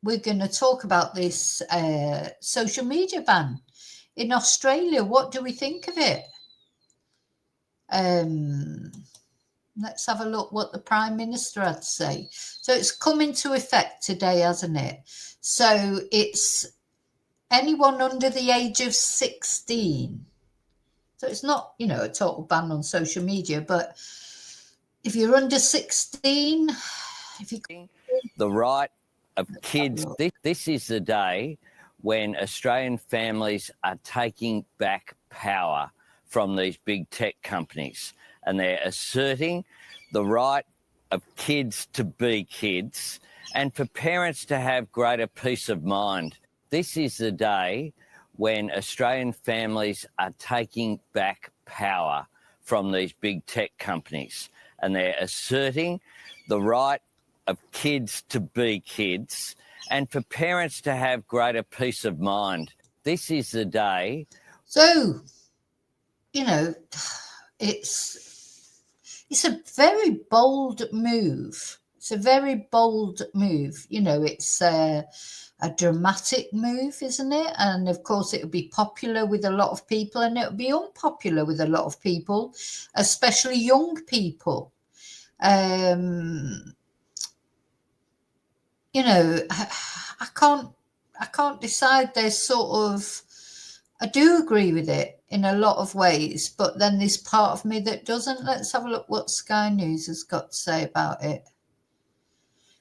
we're going to talk about this social media ban in Australia. What do we think of it? Let's have a look what the Prime Minister had to say. So it's come into effect today, hasn't it? So it's anyone under the age of 16. So it's not, you know, a total ban on social media, but if you're under 16, if you... The right of kids, this is the day when Australian families are taking back power from these big tech companies, and they're asserting the right of kids to be kids and for parents to have greater peace of mind. This is the day when Australian families are taking back power from these big tech companies, and they're asserting the right of kids to be kids and for parents to have greater peace of mind. This is the day. So, you know, it's a very bold move. It's a very bold move. You know, it's a dramatic move, isn't it? And of course, it would be popular with a lot of people, and it would be unpopular with a lot of people, especially young people. You know, I can't decide. There's sort of, I do agree with it in a lot of ways, but then there's part of me that doesn't. Let's have a look what Sky News has got to say about it.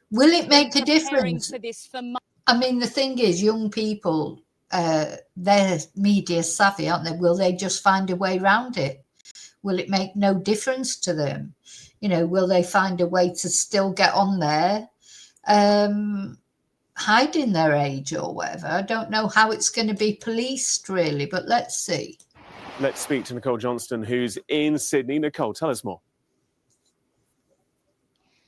Will it make a difference? I mean, the thing is, young people, they're media savvy, aren't they? Will they just find a way around it? Will it make no difference to them? You know, will they find a way to still get on there, hiding their age or whatever? I don't know how it's going to be policed, really, but let's see. Let's speak to Nicole Johnston, who's in Sydney. Nicole, tell us more.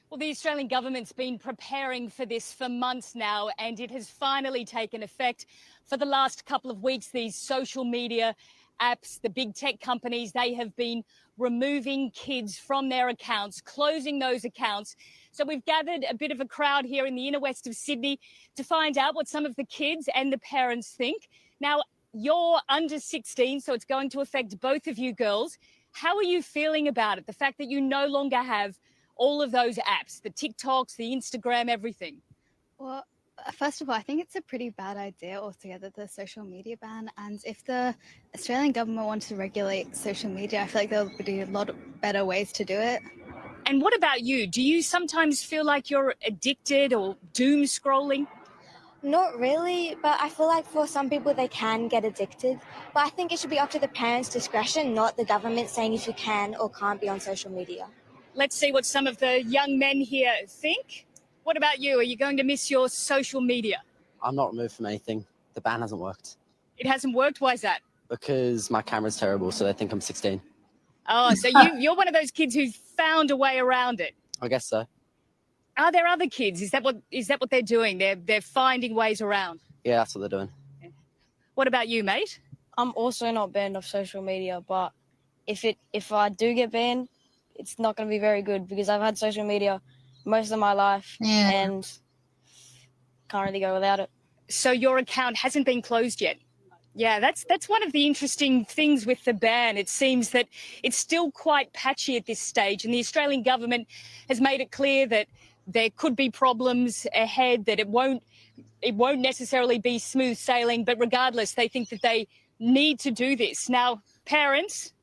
Well, the Australian government's been preparing for this for months now, and it has finally taken effect. For the last couple of weeks, these social media apps, the big tech companies, they have been removing kids from their accounts, closing those accounts. So we've gathered a bit of a crowd here in the inner west of Sydney to find out what some of the kids and the parents think. Now, you're under 16, so it's going to affect both of you girls. How are you feeling about it? The fact that you no longer have all of those apps, the TikToks, the Instagram, everything. Well, first of all, I think it's a pretty bad idea altogether, the social media ban. And if the Australian government wants to regulate social media, I feel like there'll be a lot of better ways to do it. And what about you? Do you sometimes feel like you're addicted or doom scrolling? Not really, but I feel like for some people they can get addicted. But I think it should be up to the parents' discretion, not the government saying if you can or can't be on social media. Let's see what some of the young men here think. What about you? Are you going to miss your social media? I'm not removed from anything. The ban hasn't worked. It hasn't worked? Why is that? Because my camera's terrible, so they think I'm 16. Oh, so you're one of those kids who's found a way around it. I guess so. Are there other kids? Is that what they're doing? They're finding ways around. Yeah, that's what they're doing. What about you, mate? I'm also not banned off social media, but if I do get banned, it's not going to be very good because I've had social media most of my life and can't really go without it. So your account hasn't been closed yet? Yeah, that's one of the interesting things with the ban. It seems that it's still quite patchy at this stage, and the Australian government has made it clear that there could be problems ahead, that it won't necessarily be smooth sailing, but regardless, they think that they need to do this. Now, parents...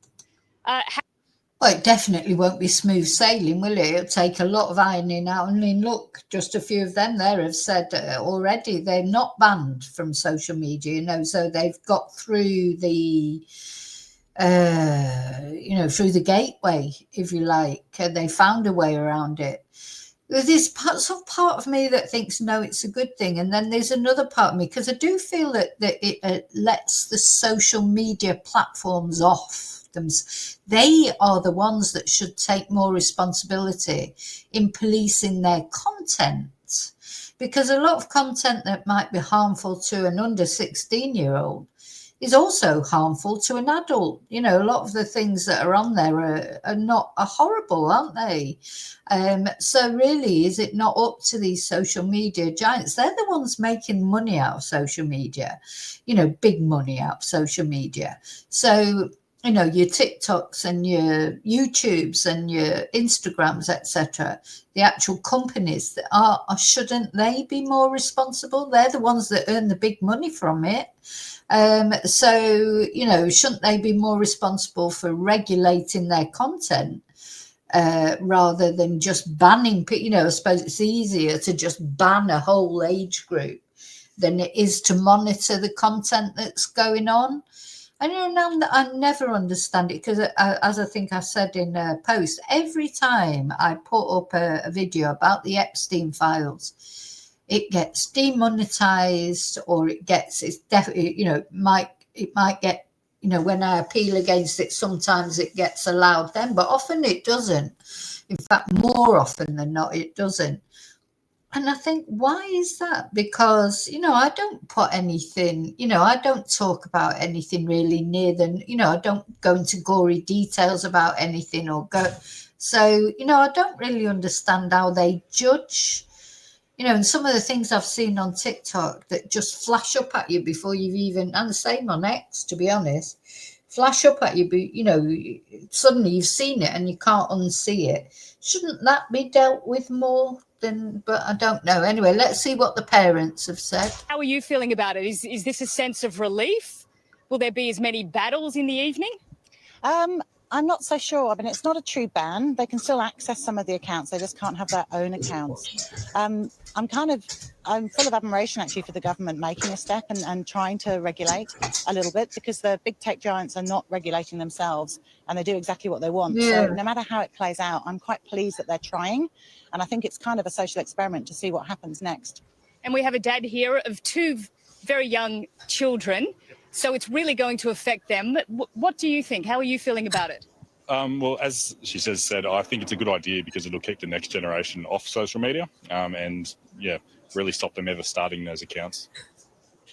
Well, it definitely won't be smooth sailing, will it? It'll take a lot of ironing out. I mean, look, just a few of them there have said already they're not banned from social media, you know, so they've got through the, through the gateway, if you like, and they found a way around it. There's part of me that thinks, no, it's a good thing. And then there's another part of me, because I do feel that it lets the social media platforms off. They are the ones that should take more responsibility in policing their content, because a lot of content that might be harmful to an under 16-year-old is also harmful to an adult. You know, a lot of the things that are on there are horrible, aren't they? So really, is it not up to these social media giants? They're the ones making money out of social media, you know, big money out of social media. So, you know, your TikToks and your YouTubes and your Instagrams, etc., the actual companies that are, shouldn't they be more responsible? They're the ones that earn the big money from it. So, you know, shouldn't they be more responsible for regulating their content rather than just banning? You know, I suppose it's easier to just ban a whole age group than it is to monitor the content that's going on. And you know, I never understand it because, as I think I said in a post, every time I put up a video about the Epstein files, it gets demonetized, or it's definitely, you know, it might get, you know, when I appeal against it, sometimes it gets allowed then, but often it doesn't. In fact, more often than not, it doesn't. And I think, why is that? Because, you know, I don't put anything, you know, I don't talk about anything really near than, you know, I don't go into gory details about anything or go. So, you know, I don't really understand how they judge, you know, and some of the things I've seen on TikTok that just flash up at you before you've even, and the same on X, to be honest, flash up at you, but, you know, suddenly you've seen it and you can't unsee it. Shouldn't that be dealt with more? But I don't know. Anyway, let's see what the parents have said. How are you feeling about it? Is this a sense of relief? Will there be as many battles in the evening? I'm not so sure. I mean, it's not a true ban. They can still access some of the accounts. They just can't have their own accounts. I'm full of admiration actually for the government making a step and trying to regulate a little bit, because the big tech giants are not regulating themselves and they do exactly what they want. Yeah. So no matter how it plays out, I'm quite pleased that they're trying. And I think it's kind of a social experiment to see what happens next. And we have a dad here of two very young children, so it's really going to affect them. What do you think? How are you feeling about it? Well, as she said, I think it's a good idea because it'll keep the next generation off social media and, yeah, really stop them ever starting those accounts.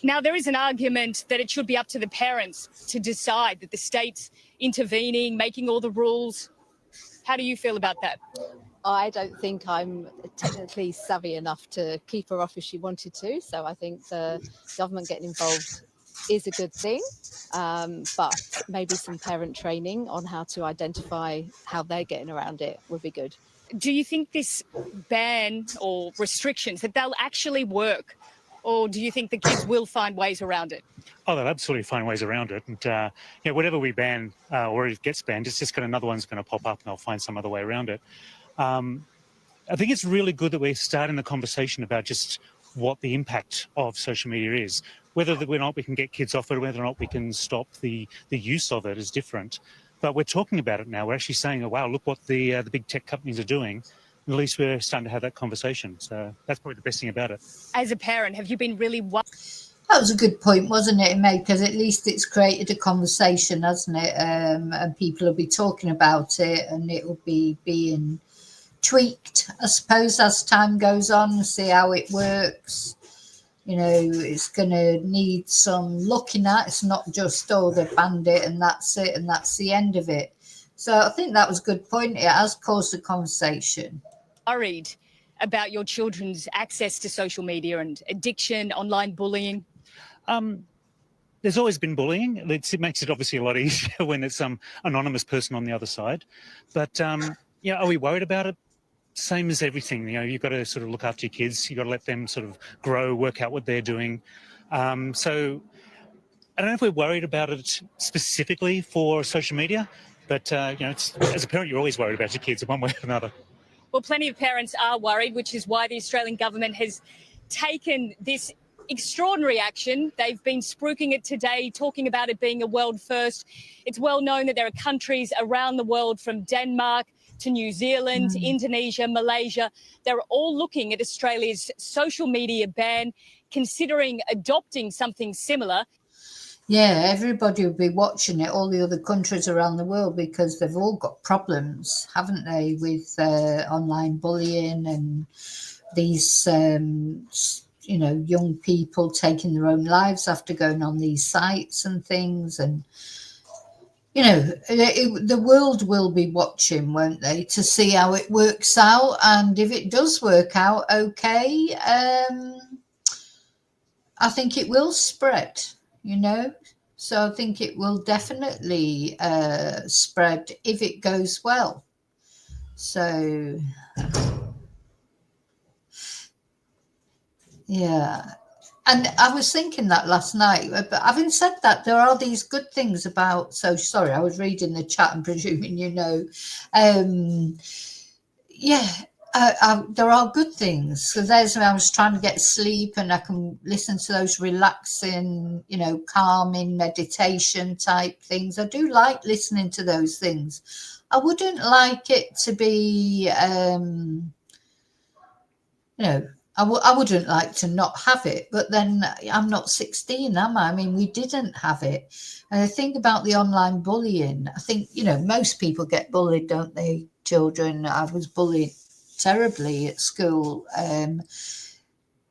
Now, there is an argument that it should be up to the parents to decide, that the state's intervening, making all the rules. How do you feel about that? I don't think I'm technically savvy enough to keep her off if she wanted to. So I think the government getting involved is a good thing. But maybe some parent training on how to identify how they're getting around it would be good. Do you think this ban or restrictions, that they'll actually work? Or do you think the kids will find ways around it? Oh, they'll absolutely find ways around it. And, you know, whatever we ban or it gets banned, it's just got another one's going to pop up and they'll find some other way around it. I think it's really good that we're starting the conversation about just what the impact of social media is. Whether or not we can get kids off it, whether or not we can stop the use of it is different. But we're talking about it now. We're actually saying, oh, wow, look what the big tech companies are doing. At least we're starting to have that conversation. So that's probably the best thing about it. As a parent, have you been really worried? That was a good point, wasn't it, Meg? Because at least it's created a conversation, hasn't it? And people will be talking about it, and it will be being tweaked, I suppose, as time goes on, see how it works. You know, it's going to need some looking at. It's not just, oh, they banned it and that's it and that's the end of it. So I think that was a good point. It has caused a conversation. Worried about your children's access to social media and addiction, online bullying? There's always been bullying. It makes it obviously a lot easier when it's some anonymous person on the other side. But, yeah, are we worried about it? Same as everything, you know, you've got to sort of look after your kids. You've got to let them sort of grow, work out what they're doing. So I don't know if we're worried about it specifically for social media, but, you know, as a parent, you're always worried about your kids in one way or another. Well, plenty of parents are worried, which is why the Australian government has taken this extraordinary action. They've been spruiking it today, talking about it being a world first. It's well known that there are countries around the world, from Denmark to New Zealand, Indonesia, Malaysia. They're all looking at Australia's social media ban, considering adopting something similar. Yeah, everybody will be watching it, all the other countries around the world, because they've all got problems, haven't they, with online bullying and these, you know, young people taking their own lives after going on these sites and things. And, you know, the world will be watching, won't they, to see how it works out. And if it does work out okay, I think it will spread, you know. So I think it will definitely spread if it goes well. So, yeah. And I was thinking that last night, but having said that, there are these good things about, so sorry, I was reading the chat and presuming you know. Yeah, there are good things. So there's when I was trying to get sleep and I can listen to those relaxing, you know, calming meditation type things. I do like listening to those things. I wouldn't like it to be, you know, I wouldn't like to not have it, but then I'm not 16, am I? I mean, we didn't have it. And the thing about the online bullying, I think, you know, most people get bullied, don't they? Children, I was bullied terribly at school.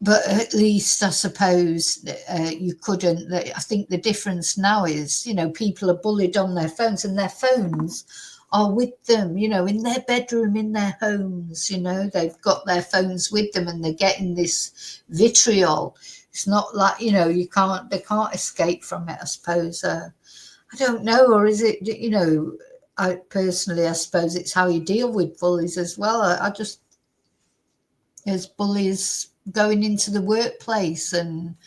But at least I suppose you couldn't. I think the difference now is, you know, people are bullied on their phones and their phones are with them, you know, in their bedroom, in their homes, you know, they've got their phones with them and they're getting this vitriol. It's not like, you know, they can't escape from it, I suppose. I don't know, or is it, you know, I suppose it's how you deal with bullies as well. I just, as bullies going into the workplace and,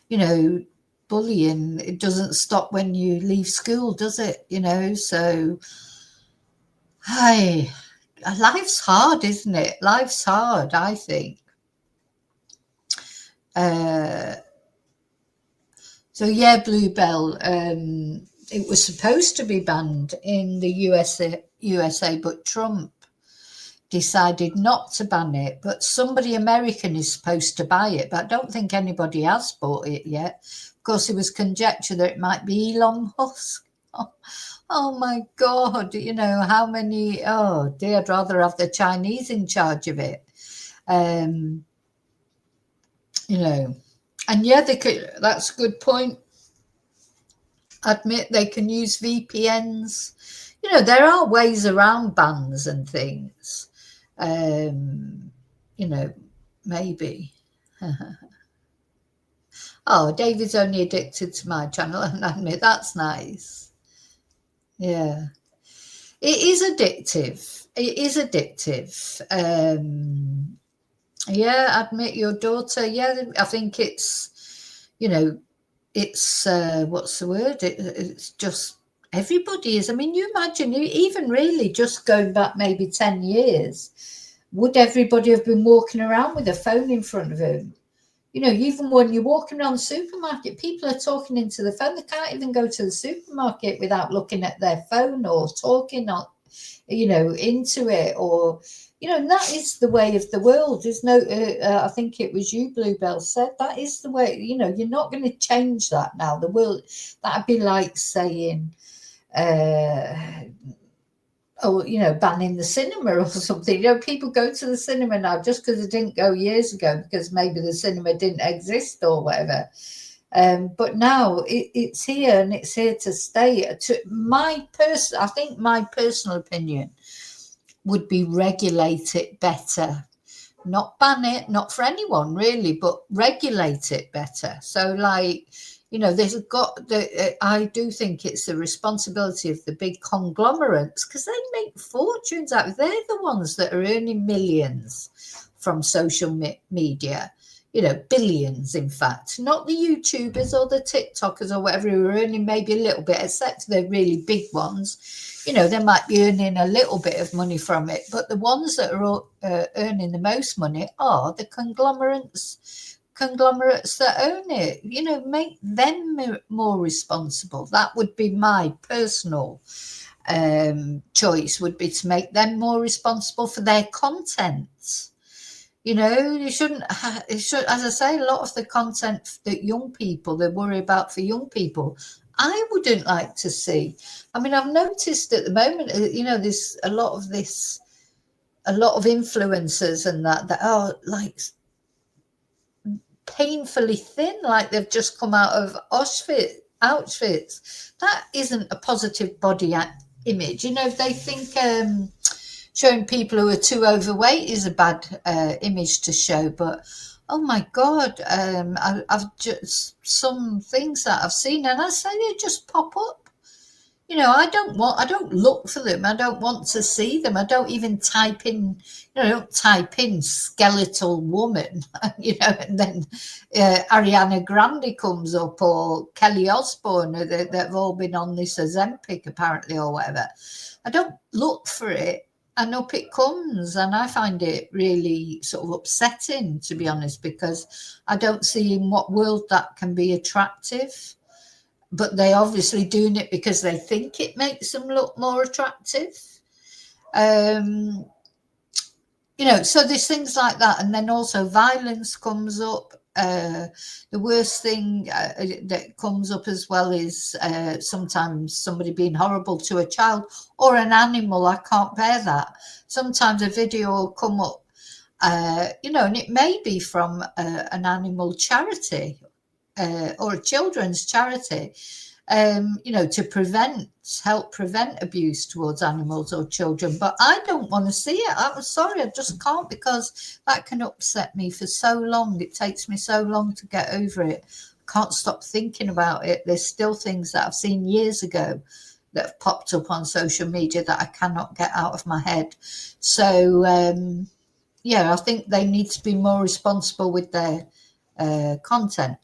you know, bullying, it doesn't stop when you leave school, does it? You know, so life's hard, isn't it? Life's hard, I think. So yeah, Bluebell, it was supposed to be banned in the USA, but Trump decided not to ban it. But somebody American is supposed to buy it, but I don't think anybody has bought it yet. Of course, it was conjecture that it might be Elon Musk. Oh my God, you know, how many, oh dear, I'd rather have the Chinese in charge of it. You know, and yeah, they could, that's a good point. Admit they can use VPNs. You know, there are ways around bans and things. You know, maybe. Oh, David's only addicted to my channel, and I admit that's nice. Yeah. It is addictive. It is addictive. Yeah, admit your daughter. Yeah, I think it's, you know, it's, what's the word? It's just, everybody is. I mean, you imagine, even really just going back maybe 10 years, would everybody have been walking around with a phone in front of them? You know, even when you're walking around the supermarket, people are talking into the phone. They can't even go to the supermarket without looking at their phone or talking, you know, into it. Or, you know, that is the way of the world. There's no, I think it was you, Bluebell, said that is the way. You know, you're not going to change that now. The world, that'd be like saying, oh, you know, banning the cinema or something. You know, people go to the cinema now just because they didn't go years ago because maybe the cinema didn't exist or whatever. But now it's here and it's here to stay. I think my personal opinion would be regulate it better. Not ban it, not for anyone really, but regulate it better. So like, you know, I do think it's the responsibility of the big conglomerates because they make fortunes out of it. They're the ones that are earning millions from social media, you know, billions, in fact, not the YouTubers or the TikTokers or whatever who are earning maybe a little bit, except the really big ones. You know, they might be earning a little bit of money from it, but the ones that are earning the most money are the conglomerates that own it. You know, make them more responsible. That would be my personal choice, would be to make them more responsible for their content. You know, you shouldn't, as I say, a lot of the content that young people, they worry about for young people, I wouldn't like to see. I mean, I've noticed at the moment, you know, there's a lot of influencers and that are like painfully thin, like they've just come out of Auschwitz. That isn't a positive body image. You know, if they think showing people who are too overweight is a bad image to show, but oh my God, I've just some things that I've seen, and I say they just pop up. You know, I don't look for them. I don't want to see them. I don't even type in, you know, I don't type in skeletal woman, you know, and then Ariana Grande comes up, or Kelly Osbourne. They've all been on this Ozempic apparently, or whatever. I don't look for it, and up it comes, and I find it really sort of upsetting, to be honest, because I don't see in what world that can be attractive. But they obviously doing it because they think it makes them look more attractive. You know, so there's things like that. And then also violence comes up. The worst thing that comes up as well is sometimes somebody being horrible to a child or an animal. I can't bear that. Sometimes a video will come up, you know, and it may be from an animal charity or a children's charity, you know, to help prevent abuse towards animals or children. But I don't want to see it. I'm sorry, I just can't, because that can upset me for so long. It takes me so long to get over it. I can't stop thinking about it. There's still things that I've seen years ago that have popped up on social media that I cannot get out of my head. So, yeah, I think they need to be more responsible with their content.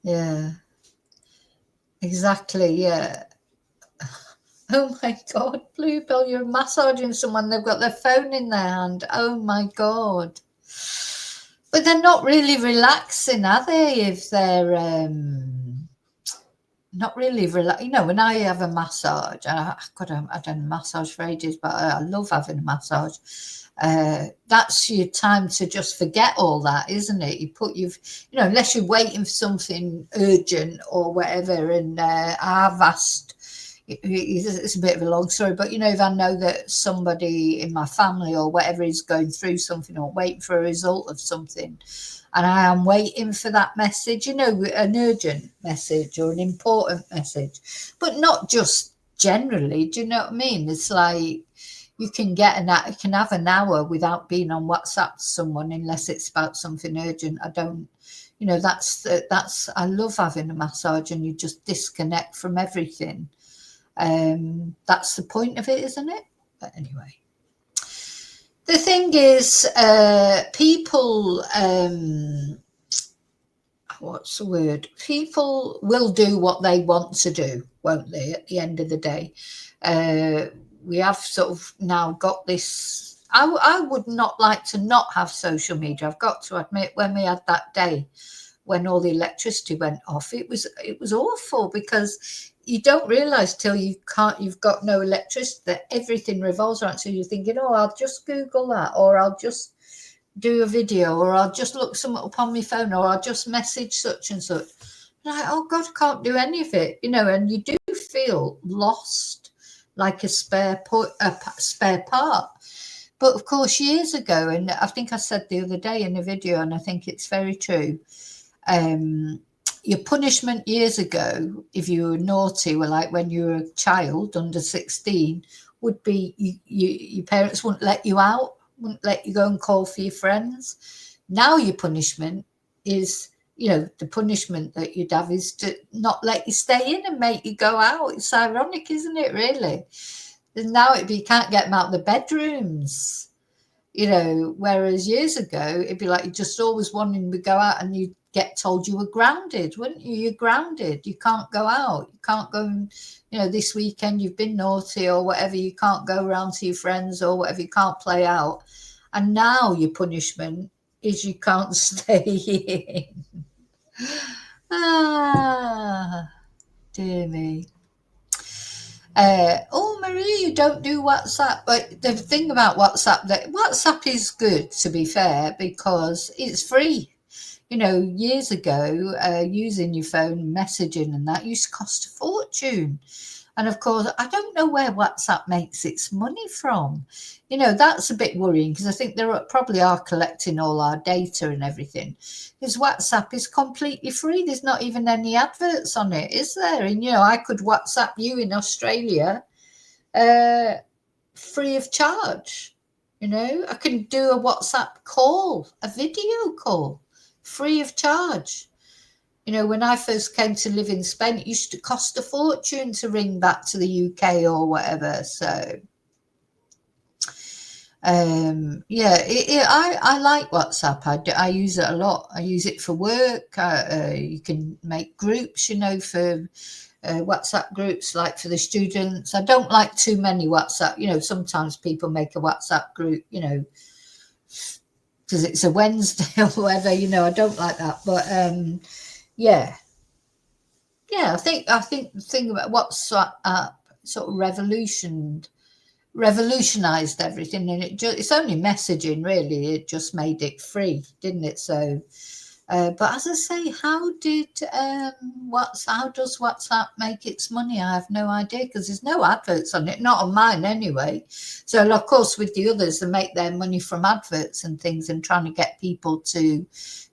Yeah, exactly. Yeah. Oh my God, Bluebell, you're massaging someone. They've got their phone in their hand. Oh my God. But they're not really relaxing, are they? If they're not really relaxed. You know, when I have a massage, God, I've done a massage for ages, but I love having a massage. That's your time to just forget all that, isn't it? You know, unless you're waiting for something urgent or whatever. And I've asked, it's a bit of a long story, but you know, if I know that somebody in my family or whatever is going through something or waiting for a result of something, and I am waiting for that message, you know, an urgent message or an important message, but not just generally. Do you know what I mean? It's like, you can have an hour without being on WhatsApp to someone unless it's about something urgent. I don't, you know, that's I love having a massage, and you just disconnect from everything. That's the point of it, isn't it? But anyway, the thing is, people, what's the word? People will do what they want to do, won't they? At the end of the day, we have sort of now got this. I would not like to not have social media. I've got to admit, when we had that day when all the electricity went off, it was awful, because you don't realise till you've got no electricity that everything revolves around. So you're thinking, oh, I'll just Google that, or I'll just do a video, or I'll just look something up on my phone, or I'll just message such and such. Like, oh God, I can't do any of it, you know. And you do feel lost, like a spare part. But of course, years ago, and I think I said the other day in a video, and I think it's very true, your punishment years ago, if you were naughty, were like when you were a child under 16, would be your parents wouldn't let you out, wouldn't let you go and call for your friends. Now your punishment is, you know, the punishment that you'd have is to not let you stay in and make you go out. It's ironic, isn't it, really? And now it'd be, you can't get them out of the bedrooms, you know, whereas years ago, it'd be like you just always wanting to go out, and you'd get told you were grounded, wouldn't you? You're grounded. You can't go out. You can't go and, you know, this weekend you've been naughty or whatever. You can't go around to your friends or whatever. You can't play out. And now your punishment is you can't stay in. Dear me. Oh, Marie, you don't do WhatsApp. But the thing about WhatsApp, that WhatsApp is good, to be fair, because it's free. You know, years ago, using your phone, messaging and that used to cost a fortune. And of course, I don't know where WhatsApp makes its money from. You know, that's a bit worrying because I think they probably are collecting all our data and everything. Because WhatsApp is completely free. There's not even any adverts on it, is there? And, you know, I could WhatsApp you in Australia free of charge. You know, I can do a WhatsApp call, a video call, free of charge. You know, when I first came to live in Spain, it used to cost a fortune to ring back to the UK or whatever. So, yeah, I like WhatsApp. I use it a lot. I use it for work. You can make groups, you know, for WhatsApp groups, like for the students. I don't like too many WhatsApp. You know, sometimes people make a WhatsApp group, you know, because it's a Wednesday or whatever. You know, I don't like that. But yeah, I think the thing about WhatsApp sort of revolutionized everything, and it's only messaging really. It just made it free, didn't it? So, but as I say, how does WhatsApp make its money? I have no idea because there's no adverts on it, not on mine anyway. So, of course, with the others, they make their money from adverts and things and trying to get people to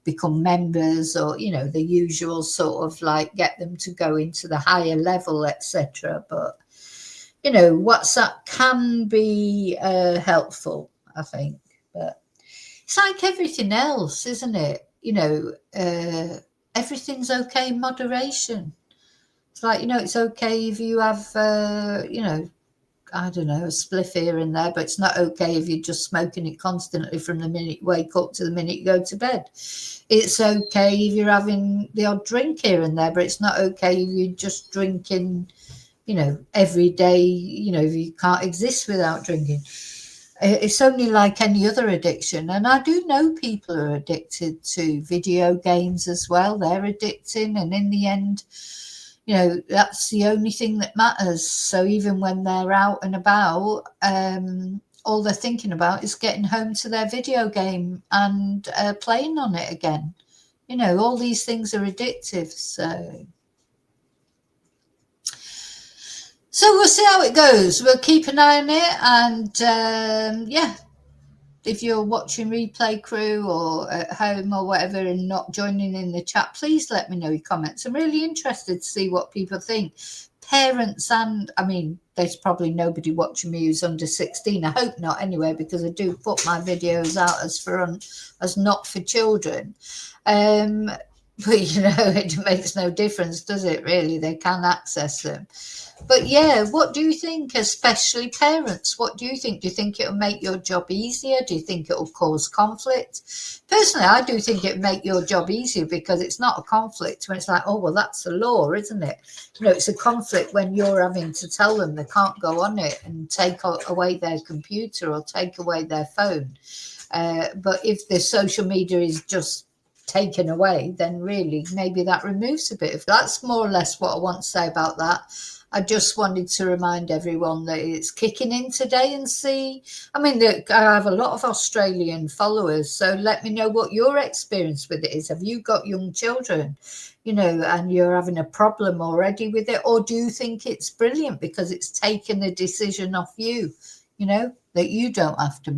become members, or, you know, the usual sort of like get them to go into the higher level, etc. But, you know, WhatsApp can be helpful, I think. But it's like everything else, isn't it? You know, everything's okay in moderation. It's like, you know, it's okay if you have, you know, I don't know, a spliff here and there, but it's not okay if you're just smoking it constantly from the minute you wake up to the minute you go to bed. It's okay if you're having the odd drink here and there, but it's not okay if you're just drinking, you know, every day. You know, if you can't exist without drinking. It's only like any other addiction. And I do know people are addicted to video games as well. They're addicting. And in the end, you know, that's the only thing that matters. So even when they're out and about, all they're thinking about is getting home to their video game and playing on it again. You know, all these things are addictive. So we'll see how it goes. We'll keep an eye on it. And yeah, if you're watching Replay Crew or at home or whatever and not joining in the chat, please let me know your comments. I'm really interested to see what people think. Parents and, I mean, there's probably nobody watching me who's under 16. I hope not anyway, because I do put my videos out as not for children. But, you know, it makes no difference, does it, really? They can access them. But, yeah, what do you think, especially parents? What do you think? Do you think it'll make your job easier? Do you think it'll cause conflict? Personally, I do think it'll make your job easier because it's not a conflict when it's like, oh, well, that's the law, isn't it? You know, it's a conflict when you're having to tell them they can't go on it and take away their computer or take away their phone. But if the social media is just taken away, then really maybe that removes a bit of that's more or less what I want to say about that. I just wanted to remind everyone that it's kicking in today and see. I mean, I have a lot of Australian followers, so let me know what your experience with it is. Have you got young children, you know, and you're having a problem already with it? Or do you think it's brilliant because it's taken the decision off you, you know, that you don't have to